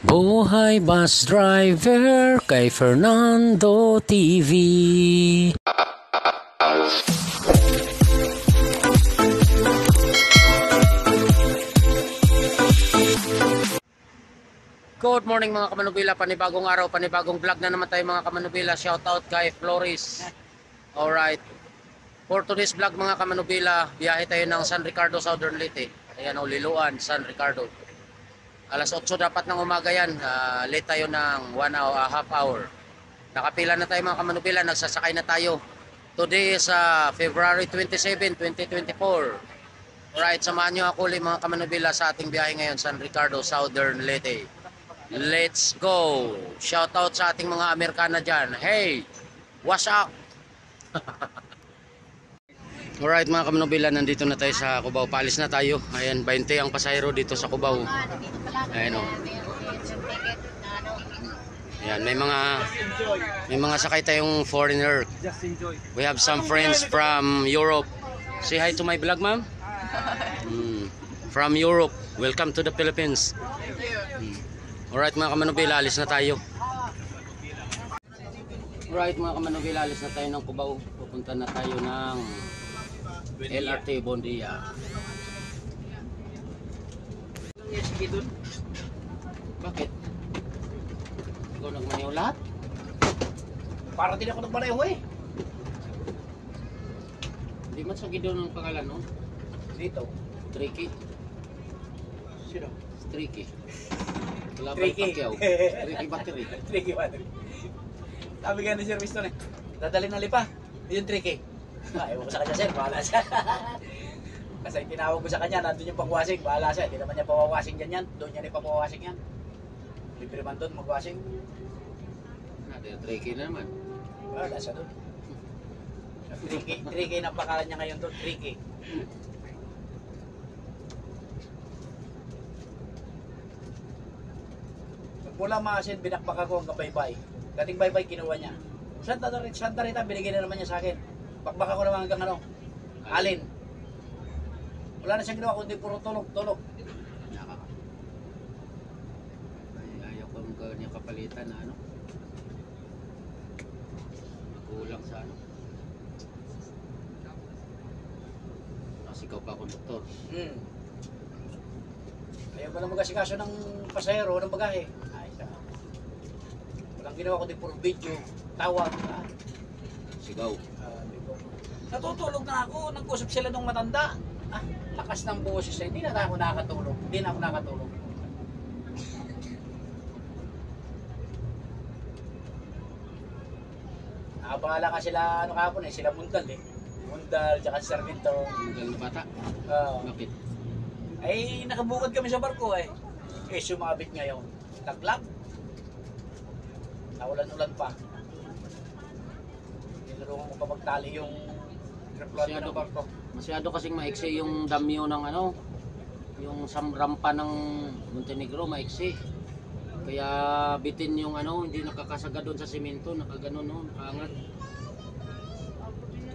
Buhay Bus Driver kay Fernando TV. Good morning mga kamanubila, panibagong araw, panibagong vlog na naman tayo mga kamanubila. Shout out kay Flores. Alright, for today's vlog mga kamanubila, biyahe tayo ng San Ricardo, Southern Leyte. Ayan o, Liloan, San Ricardo. Alas 8 dapat ng umaga yan, late tayo ng 1 hour, half hour. Nakapila na tayo mga kamanubila, nagsasakay na tayo. Today is February 27, 2024. Alright, samahan nyo ako ulit mga kamanubila sa ating biyahe ngayon, San Ricardo, Southern Leyte. Let's go! Shout out sa ating mga Amerikana dyan. Hey! What's up? Alright mga kamanubila, nandito na tayo sa Cubao. Paalis na tayo. Ayan, 20 ang pasahero dito sa Cubao. Ayan o. Ayan, may mga sakay tayong foreigner. We have some friends from Europe. Say hi to my vlog, ma'am. From Europe. Welcome to the Philippines. Alright mga kamanubila, alis na tayo. Alright mga kamanubila, alis na tayo ng Cubao. Pupunta na tayo ng LRT Bondia. Bakit? Ikaw nagmaneho lahat? Para din ako nagmaneho eh. Hindi man sa gidaw ng pangalan, no? Dito. Tricky. Sino? Tricky. Wala ba Tricky. Pacquiao? Tricky battery. Tricky battery. Sabi nga ni Sir Winston eh, dadalhin ng lipa. Yun tricky. Ewan ko sa kanya sir, bahala siya. Kasi tinawag ko sa kanya, nandun yung pang-washing, bahala siya. Hindi naman niya pawawashing dyan yan. Doon niya ipapawashing yan. Libre man doon mag-washing. Tricky na naman. Wala siya doon. Tricky na pakalan niya ngayon doon. Tricky. Mula maasin, binakbak ako hanggang baybay. Dating baybay, kinuha niya. Santa Rita, binigyan na naman niya sa akin. Bakbak ako naman hanggang ano, Alin. Wala na siyang ginawa, kundi puro tulog. Ayaw ko niya kapalitan na ano. Kulang sa ano. Nasigaw pa ako, doktor. Ayaw ko na mag-asikaso ng pasahero, ng bagahe. Walang ginawa kundi puro video, tawag. Sigaw. Natutulog na ako, nag-usap sila nung matanda. Lakas ng boses na, hindi na ako nakatulog. Nakapangalan nga sila, ano kahapon eh, sila Mundal eh. Mundal, tsaka si Sarmiento. Mundal na bata? Bakit? Ay, nakabukod kami sa barko eh. Eh, sumabit ngayon. Taglag. Naulan-ulan pa. Tinulungan ko pa magtali yung reflot ng barko. Masyado kasing maiksi yung damyo ng ano, yung rampa ng Montenegro, maiksi. Kaya bitin yung ano, hindi nakakasaga doon sa simento, nakaganon no, nakaangat.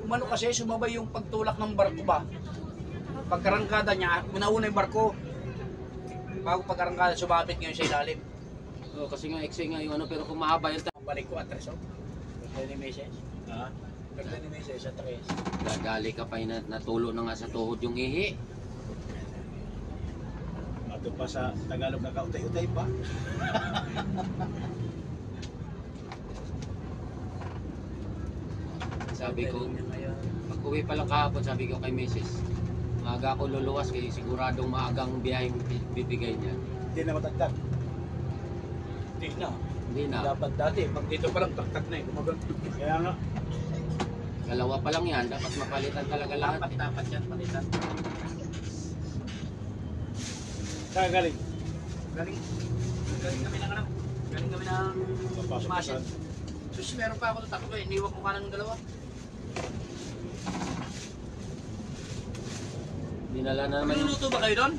Umano kasi sumabay yung pagtulak ng barko ba? Pagkarangkada niya, unauna yung barko. Bago pagkarangkada, sumabit ngayon sa ilalim. So, kasi nga iksi nga yung ano, pero kung mahaba yung balik ko atreso. Pagka ni Meses. Pagka ni Meses sa tres. dadali ka pa yung natulo na nga sa tuhod yung ihi. Ato pa sa Tagalog na kautay-utay pa. Sabi ko, pag-uwi pa lang kahapon, sabi ko kay Mrs. Maaga ako luluwas kaya siguradong maagang biyaheng bibigay niya. Hindi na matagtag. Hindi na. Hindi na. Dapat dati, pag dito pa lang, taktak na eh. Kaya nga, Dalawa pa lang yan, dapat mapalitan talaga lahat. Dapat yan, palitan. saan galing? Galing kami ng ano? Galing kami ng Papasok masin. ka. Sus, meron pa ako ito takbo eh. Iniwan ko kanan ng dalawa. Dinala na naman yung... Maluluto ba kayo doon?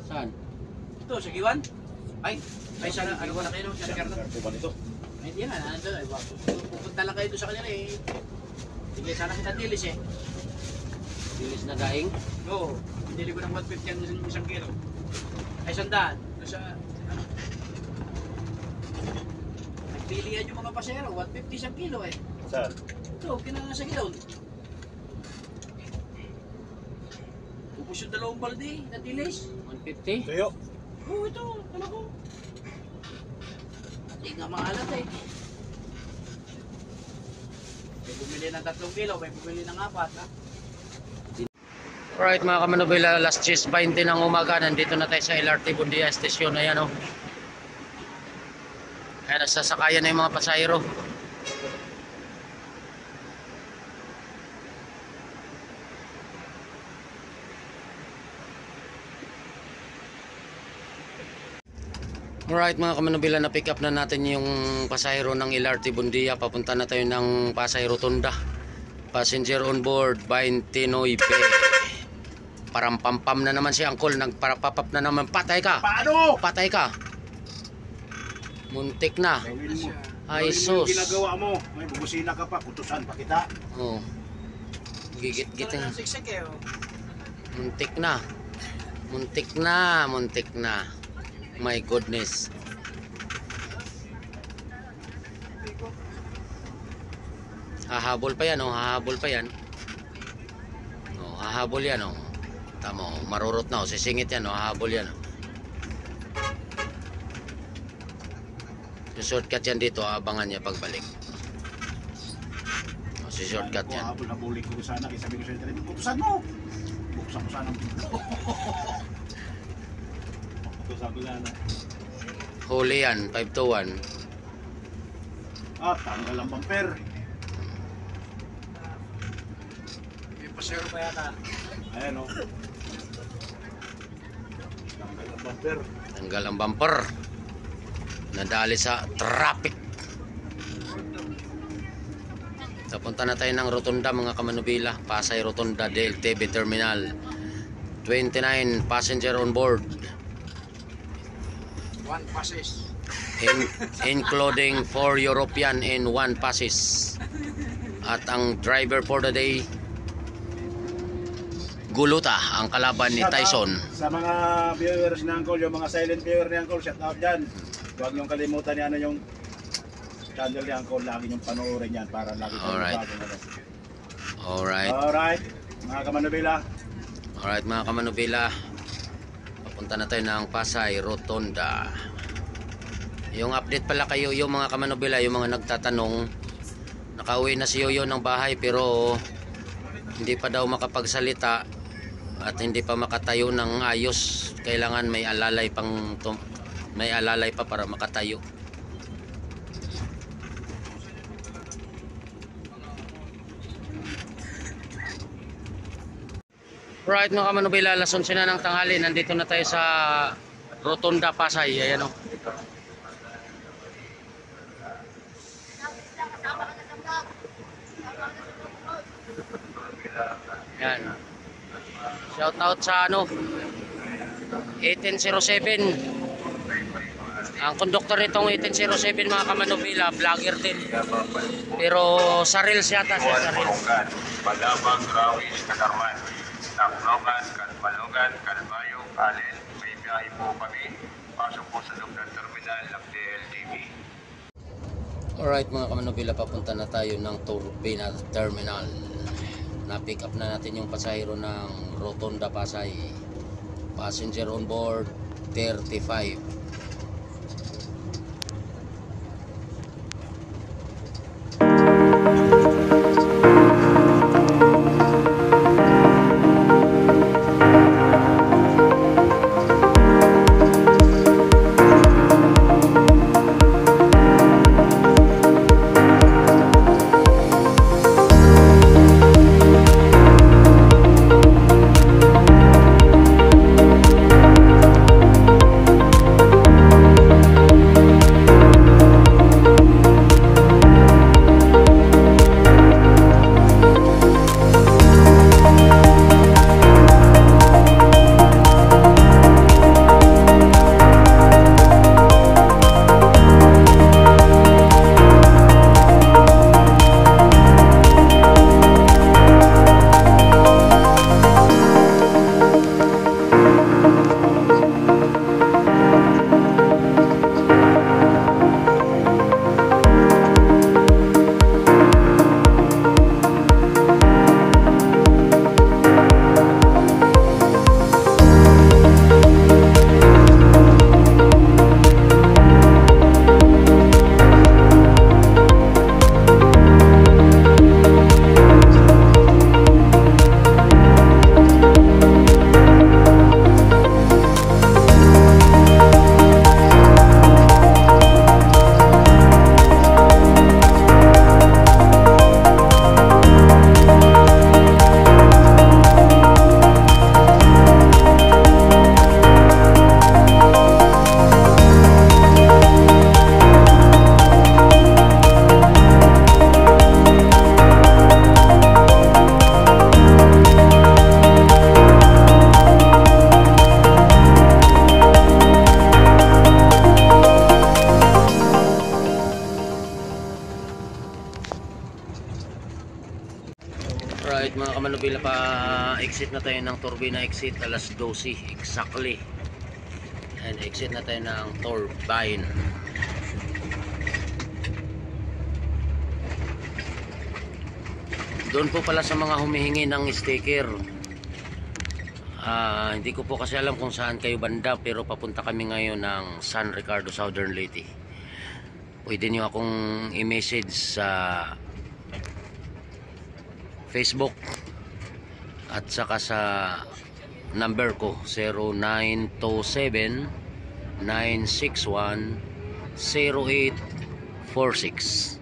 Saan? Ito, sa Giwan? Ay, sana, ano ba na kayo doon? Sa Ricardo? Karto ba nito? Ay, hindi nga, nandun. Ay, pupunta lang kayo doon sa kanila eh. Sige, sana kita dilis eh. Bilis na daing? Oo, hindi ko ng 150 ang isang kilo. Ay, 100. Sa, ano? Nagpilihan yung mga pasero, 150 isang kilo eh. Saan? Ito, kinasa gilon. Ubus yung 2 balde na dilis. 150? Tuyo. Oo, ito, ano ko. Hindi nga maalat eh. May bumili ng 3 kilo, may bumili ng 4 ha. Alright mga kamanubila, alas 10:20 ng umaga, nandito na tayo sa LRT Bundia Station. Ayan o. Ayan, nagsasakayan na yung mga pasahero. Alright mga kamanubila, na pick up na natin yung pasahero ng LRT Bundia. Papunta na tayo ng Pasay Rotunda. Passenger on board 29. Parampampam na naman si Angkol, nagparapapap na naman. Patay ka! Paano? Patay ka! Muntik na. Gawin mo. Ay, Gawin mo sus. yung ginagawa mo. May bubusina ka pa. Kutusan pa kita. Oh. Gigit-git Talagang eh. siksik eh. Oh. Muntik na. Muntik na. Muntik na. My goodness. Hahabol pa yan, oh. Hahabol pa yan. Oh, hahabol yan, oh. Tama, oh. Marurot na, oh. Sisingit yan, oh. Hahabol yan, oh. Shortcut yan dito, abangan niya pagbalik. Oh, si shortcut yan. Habol na buli ko sana. Kaya sabi ko sa internet, kutusan mo. Buksan ko sana ang pinto. Kutusan ko sana. Huli yan, 5 to 1. Ah, tanggal ang bumper. May pasero pa yata. Ayan o. Tanggal ang bumper. Tanggal ang bumper. Nadali sa traffic. Napunta na tayo ng Rotunda mga kamanubila. Pasay Rotunda DLTV Terminal. 29 passenger on board. 1 passes. Including 4 European and 1 passes. At ang driver for the day, Guluta, ang kalaban ni Shout out Tyson. sa mga viewers ni Uncle, yung mga silent viewer ni Uncle, shout out dyan. Huwag niyong kalimutan ni ano yung channel ni Uncle, lagi niyong panoorin yan para lagi tayong Alright. bagong ano. Alright. Mga kamanubila. Alright mga kamanubila, papunta na tayo ng Pasay Rotunda. Yung update pala kayo, yung mga kamanubila, yung mga nagtatanong, nakauwi na si Yoyo ng bahay pero hindi pa daw makapagsalita at hindi pa makatayo ng ayos. Kailangan may alalay may alalay pa para makatayo. Right mga kamanubila, alas 11 na ng tanghali, nandito na tayo sa Rotunda, Pasay. Ayan o. Yan. Shout out sa ano 1807. Ang conductor nitong 1807 mga kamanubila, vlogger din. Pero sa Reels yata siya, sa Reels. Palabang, Rawis, Katarman, Naklokan, Kalpalugan, Kalbayo, Allen. May biyahe po kami. Pasok po sa loob ng terminal ng DLTV. Alright mga kamanubila, papunta na tayo ng Turbina Terminal. Na-pick up na natin yung pasahero ng Rotunda, Pasay. Passenger on board 35. kamanubila, pa exit na tayo ng turbina exit alas 12 exactly. And exit na tayo ng turbine. Doon po pala sa mga humihingi ng sticker, hindi ko po kasi alam kung saan kayo banda, pero papunta kami ngayon ng San Ricardo, Southern Leyte. Pwede nyo akong i-message sa Facebook at saka sa number ko 0927-961-0846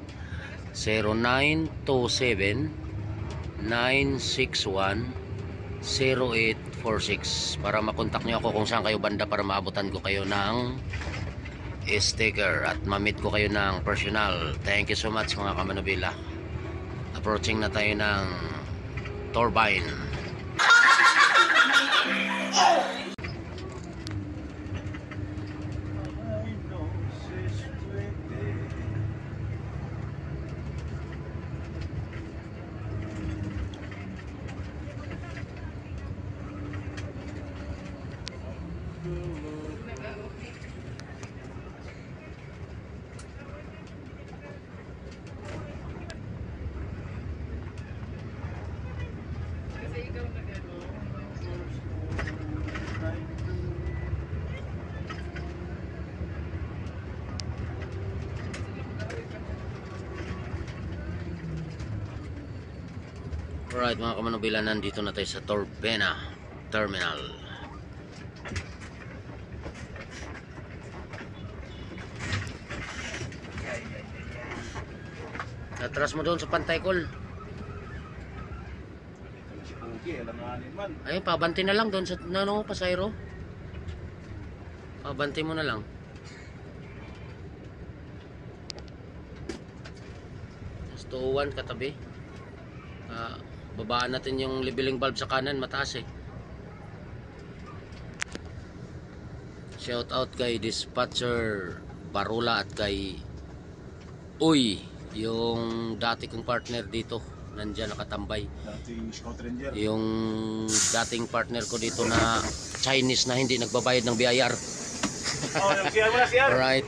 0927-961-0846 para makontak nyo ako kung saan kayo banda, para maabutan ko kayo ng sticker at mamit ko kayo ng personal. Thank you so much mga kamanubila. Approaching na tayo ng turbine. Alright mga kamanubila, nandito na tayo sa Turbina Terminal. Atras mo doon sa Pantay Col. Si Pugi, alam nga man. Ay, pabanti na lang doon sa pasayro. Pabanti mo na lang. Just 201 katabi. Babaan natin yung leveling valve sa kanan, mataas eh. Shout out kay Dispatcher Barula at kay Uy, yung dati kong partner dito, nandyan nakatambay. Dating Scout Ranger. Yung dating partner ko dito na Chinese na hindi nagbabayad ng BIR. Oh, yung CR mo na, CR.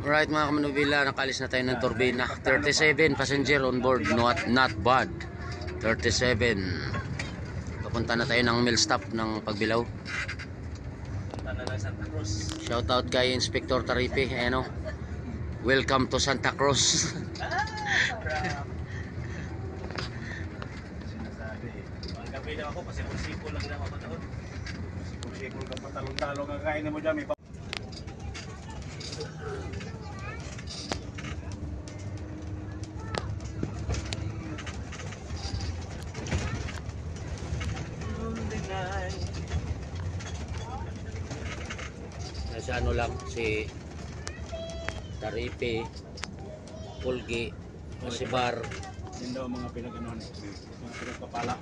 Alright mga kamanubila, nakalis na tayo ng turbina. 37 passenger on board, not bad. 37. Papunta na tayo ng mill stop ng Pagbilao. Shout out kay Inspector Taripe, ano? Welcome to Santa Cruz. Sinasabi. Ang gabi lang ako, pasipol lang lang ako doon. Sipol ka pa, talong-talong ang kain mo dyan. May Si ano lang, si Taripe, Pulgi, si Bar. Yan daw ang mga pinag-anuhan eh. Mga pinagpapala.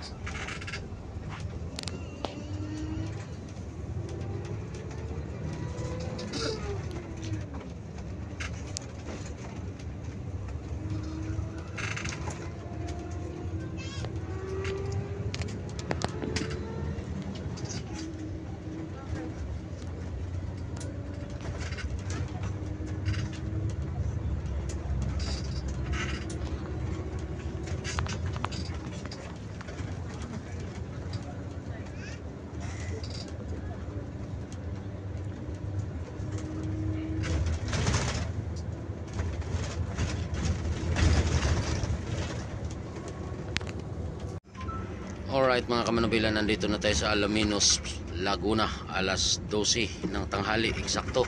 Alright mga kamanubila, nandito na tayo sa Alaminos, Laguna, alas 12 ng tanghali, eksakto.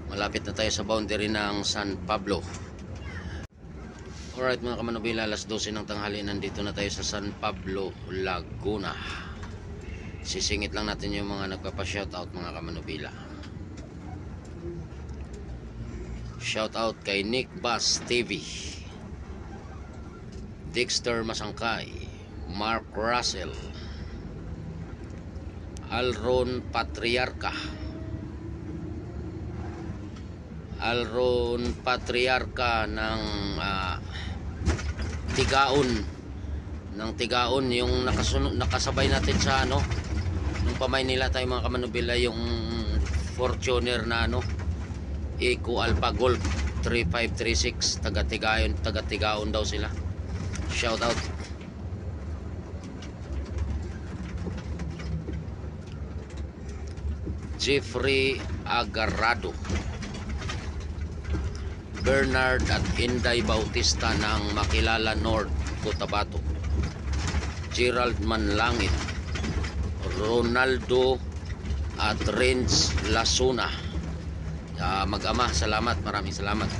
Malapit na tayo sa boundary ng San Pablo. Alright mga kamanubila, alas 12 ng tanghali, nandito na tayo sa San Pablo, Laguna. Sisingit lang natin yung mga nagpapa-shoutout mga kamanubila. Shoutout kay Nick Bass TV, Dexter Masangkay, Mark Russell, Alron Patriarca, ng Tigaon, ng Tigaon, yung nakasabay natin sa ano, nung pa-Maynila tayo mga kamanubila, yung Fortuner na ano, Eco Alpha Gold 3536, taga Tigaon daw sila. Shout out. Jeffrey Agarrado, Bernard at Inday Bautista ng Makilala North, Cotabato, Gerald Manlangit, Ronaldo at Renz Lasuna. Mag-ama, salamat, maraming salamat.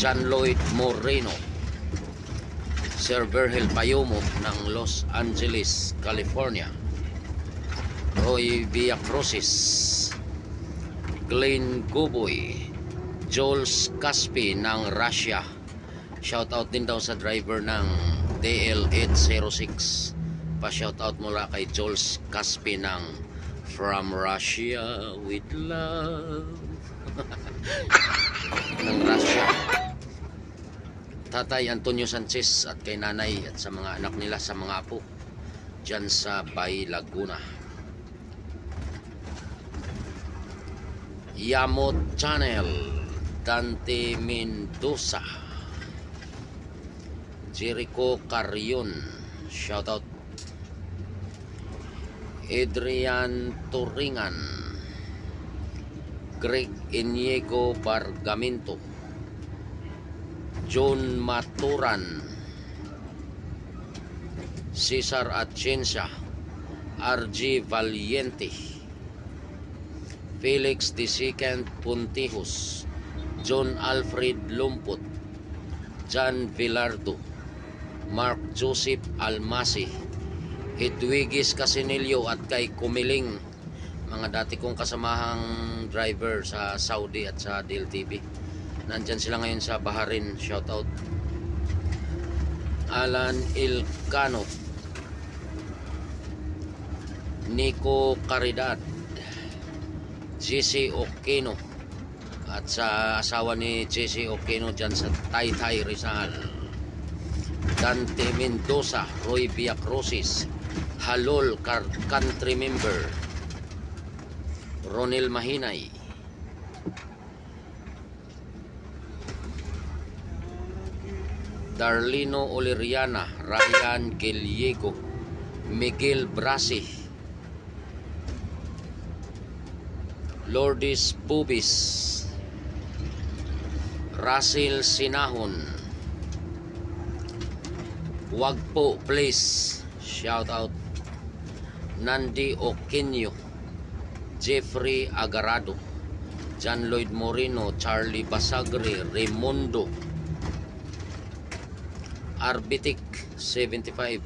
John Lloyd Moreno, Sir Virgil Payomo ng Los Angeles, California, Roy Villacrosis, Glenn Guboy, Jules Caspi ng Russia. Shoutout din daw sa driver ng DL806. Pa-shoutout mula kay Jules Caspi ng From Russia with Love. ng Russia. Tatay Antonio Sanchez at kay nanay at sa mga anak nila, sa mga apo dyan sa Bay Laguna. Yamot Channel, Dante Mendoza, Jericho Carrion, shoutout. Adrian Turingan, Greg Iniego Bargamento, John Maturan, Cesar Atienza, RG Valiente, Felix Desican Puntihos, John Alfred Lumput, John Villardo, Mark Joseph Almasi, Edwigis Casinilio at kay Kumiling, mga dati kong kasamahang driver sa Saudi at sa DLTV. Nandyan sila ngayon sa Baharin, shoutout. Alan Ilcano, Nico Caridad, JC Okino at sa asawa ni JC Okino dyan sa Taytay Rizal, Dante Mendoza, Roy Villacrosis, Halol Country Member, Ronel Mahinay, Darlino Oleriana, Ryan Giliego, Miguel Brasi, Lourdes Bubis, Russell Sinahon, wag po please, shout out. Nandi Oquinio, Jeffrey Agarrado, John Lloyd Moreno, Charlie Basagre, Raimundo, Arbitic 75,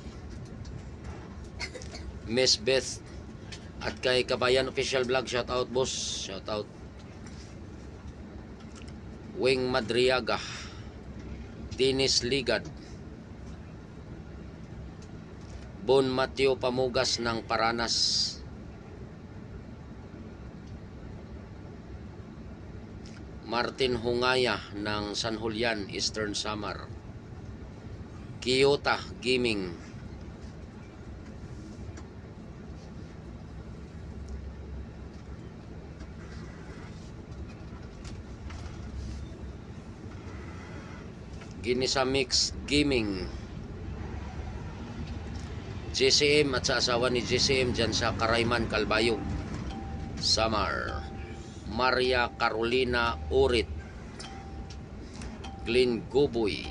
Miss Beth at kay Kabayan Official Vlog, shout out boss, shout out. Wing Madriaga, Dennis Ligad, Bon Mateo Pamugas ng Paranas, Martin Hungaya ng San Julian, Eastern Samar, Kiyota Gaming, Ginisa Mix Gaming, JCM at sa asawa ni JCM dyan sa Karayman, Calbayog, Samar, Maria Carolina Urit, Glenn Guboy,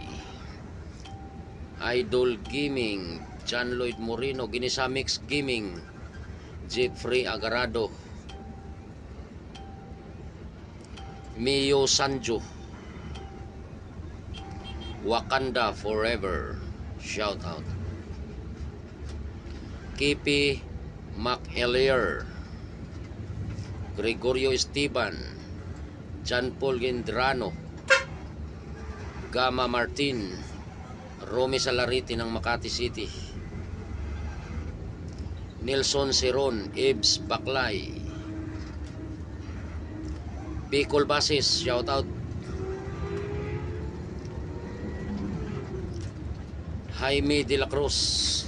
Idol Gaming, John Lloyd Moreno, Ginisa Mix Gaming, Jeffrey Agarrado, Mio Sanjo, Wakanda Forever, shout out. Kipi McElier, Gregorio Esteban, John Paul Gendrano, Gama Martin, Romy Salariti ng Makati City, Nelson Seron, Ibs Baklay, Bicol Basis, shout out. Jaime de la Cruz,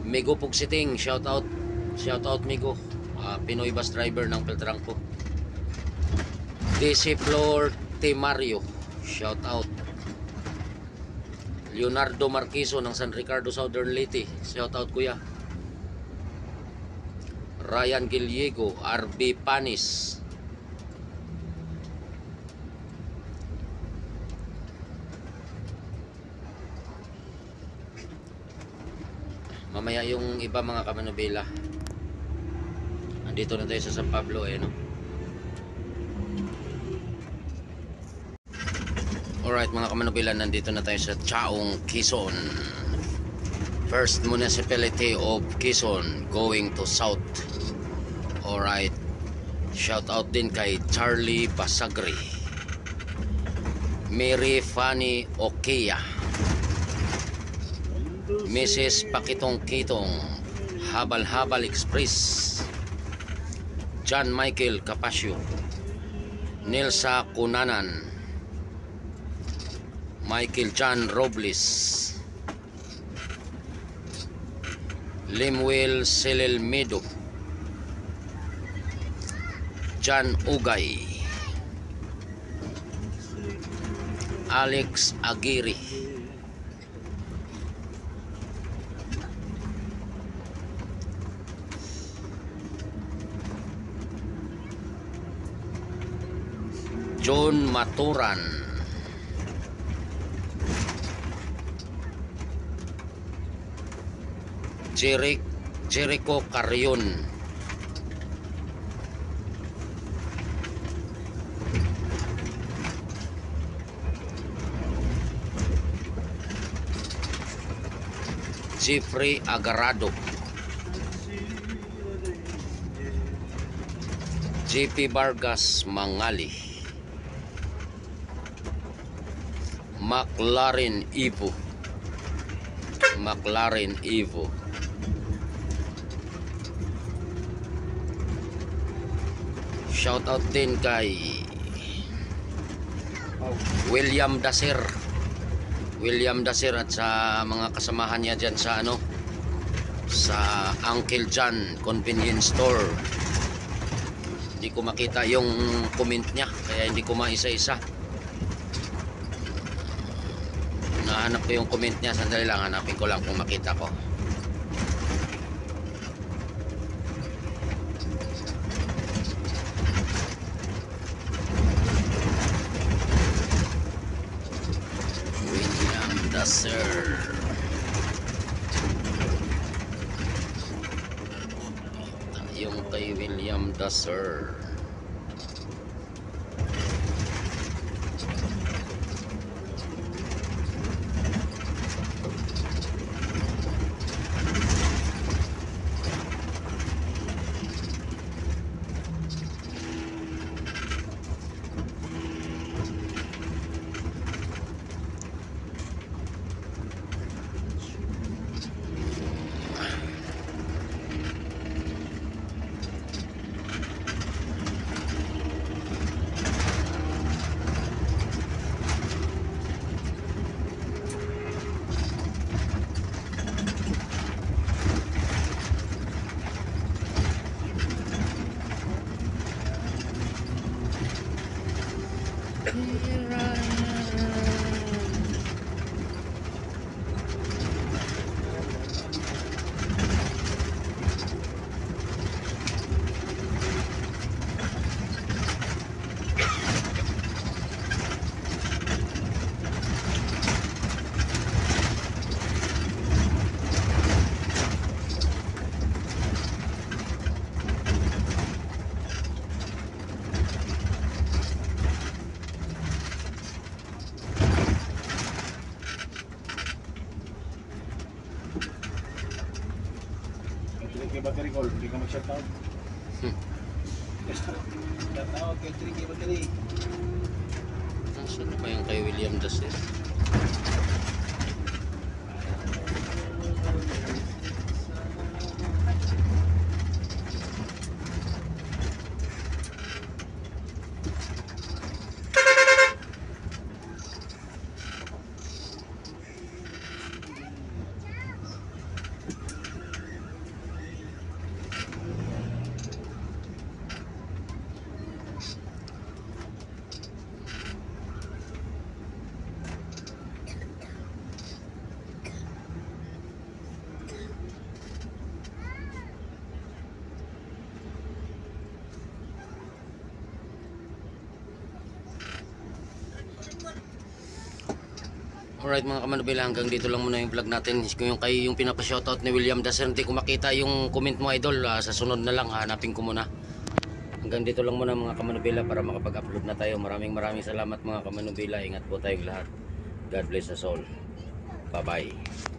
Migo Pugsiting, shout out Migo. Pinoy bus driver ng Peltrangco. DC Flor Temario, shout out. Leonardo Marquiso ng San Ricardo Southern Leyte, shout out kuya. Ryan Giliego, RB Panis. Mamaya yung iba mga kamanubela. Andito na tayo sa San Pablo no. Alright mga kamanubela, nandito na tayo sa Chaong, Quezon. First municipality of Quezon going to south. Alright. Shout out din kay Charlie Basagri, Mary Fanny Okeya, Mrs. Pakitong Kitong, Habal Habal Express, John Michael Capasio, Nilsa Kunanan, Michael John Robles, Limuel Selel Medo, John Ugay, Alex Aguirre, John Maturan, Jericho Carrion, Jeffrey Agarado, JP Vargas Mangali, McLaren Evo, shout out din kay William Daser at sa mga kasamahan niya dyan sa sa Uncle John Convenience Store. Hindi ko makita yung comment niya kaya hindi ko maisa-isa. Nahanap ko yung comment niya, sandali lang, hanapin ko lang kung makita ko. William Daser. Yung kay William Daser. Battery call, hindi ka mag-shoutout. Shoutout kay Tricky Battery. Nasaan na ba yung kay William Daser? Alright mga kamanubila, hanggang dito lang muna yung vlog natin. Kung yung kayo yung pinapa-shoutout ni William Dasser, hindi ko makita yung comment mo idol, sa sunod na lang hanapin ko muna. Hanggang dito lang muna mga kamanubila para makapag-upload na tayo. Maraming salamat mga kamanubila. Ingat po tayong lahat. God bless us all. Bye bye.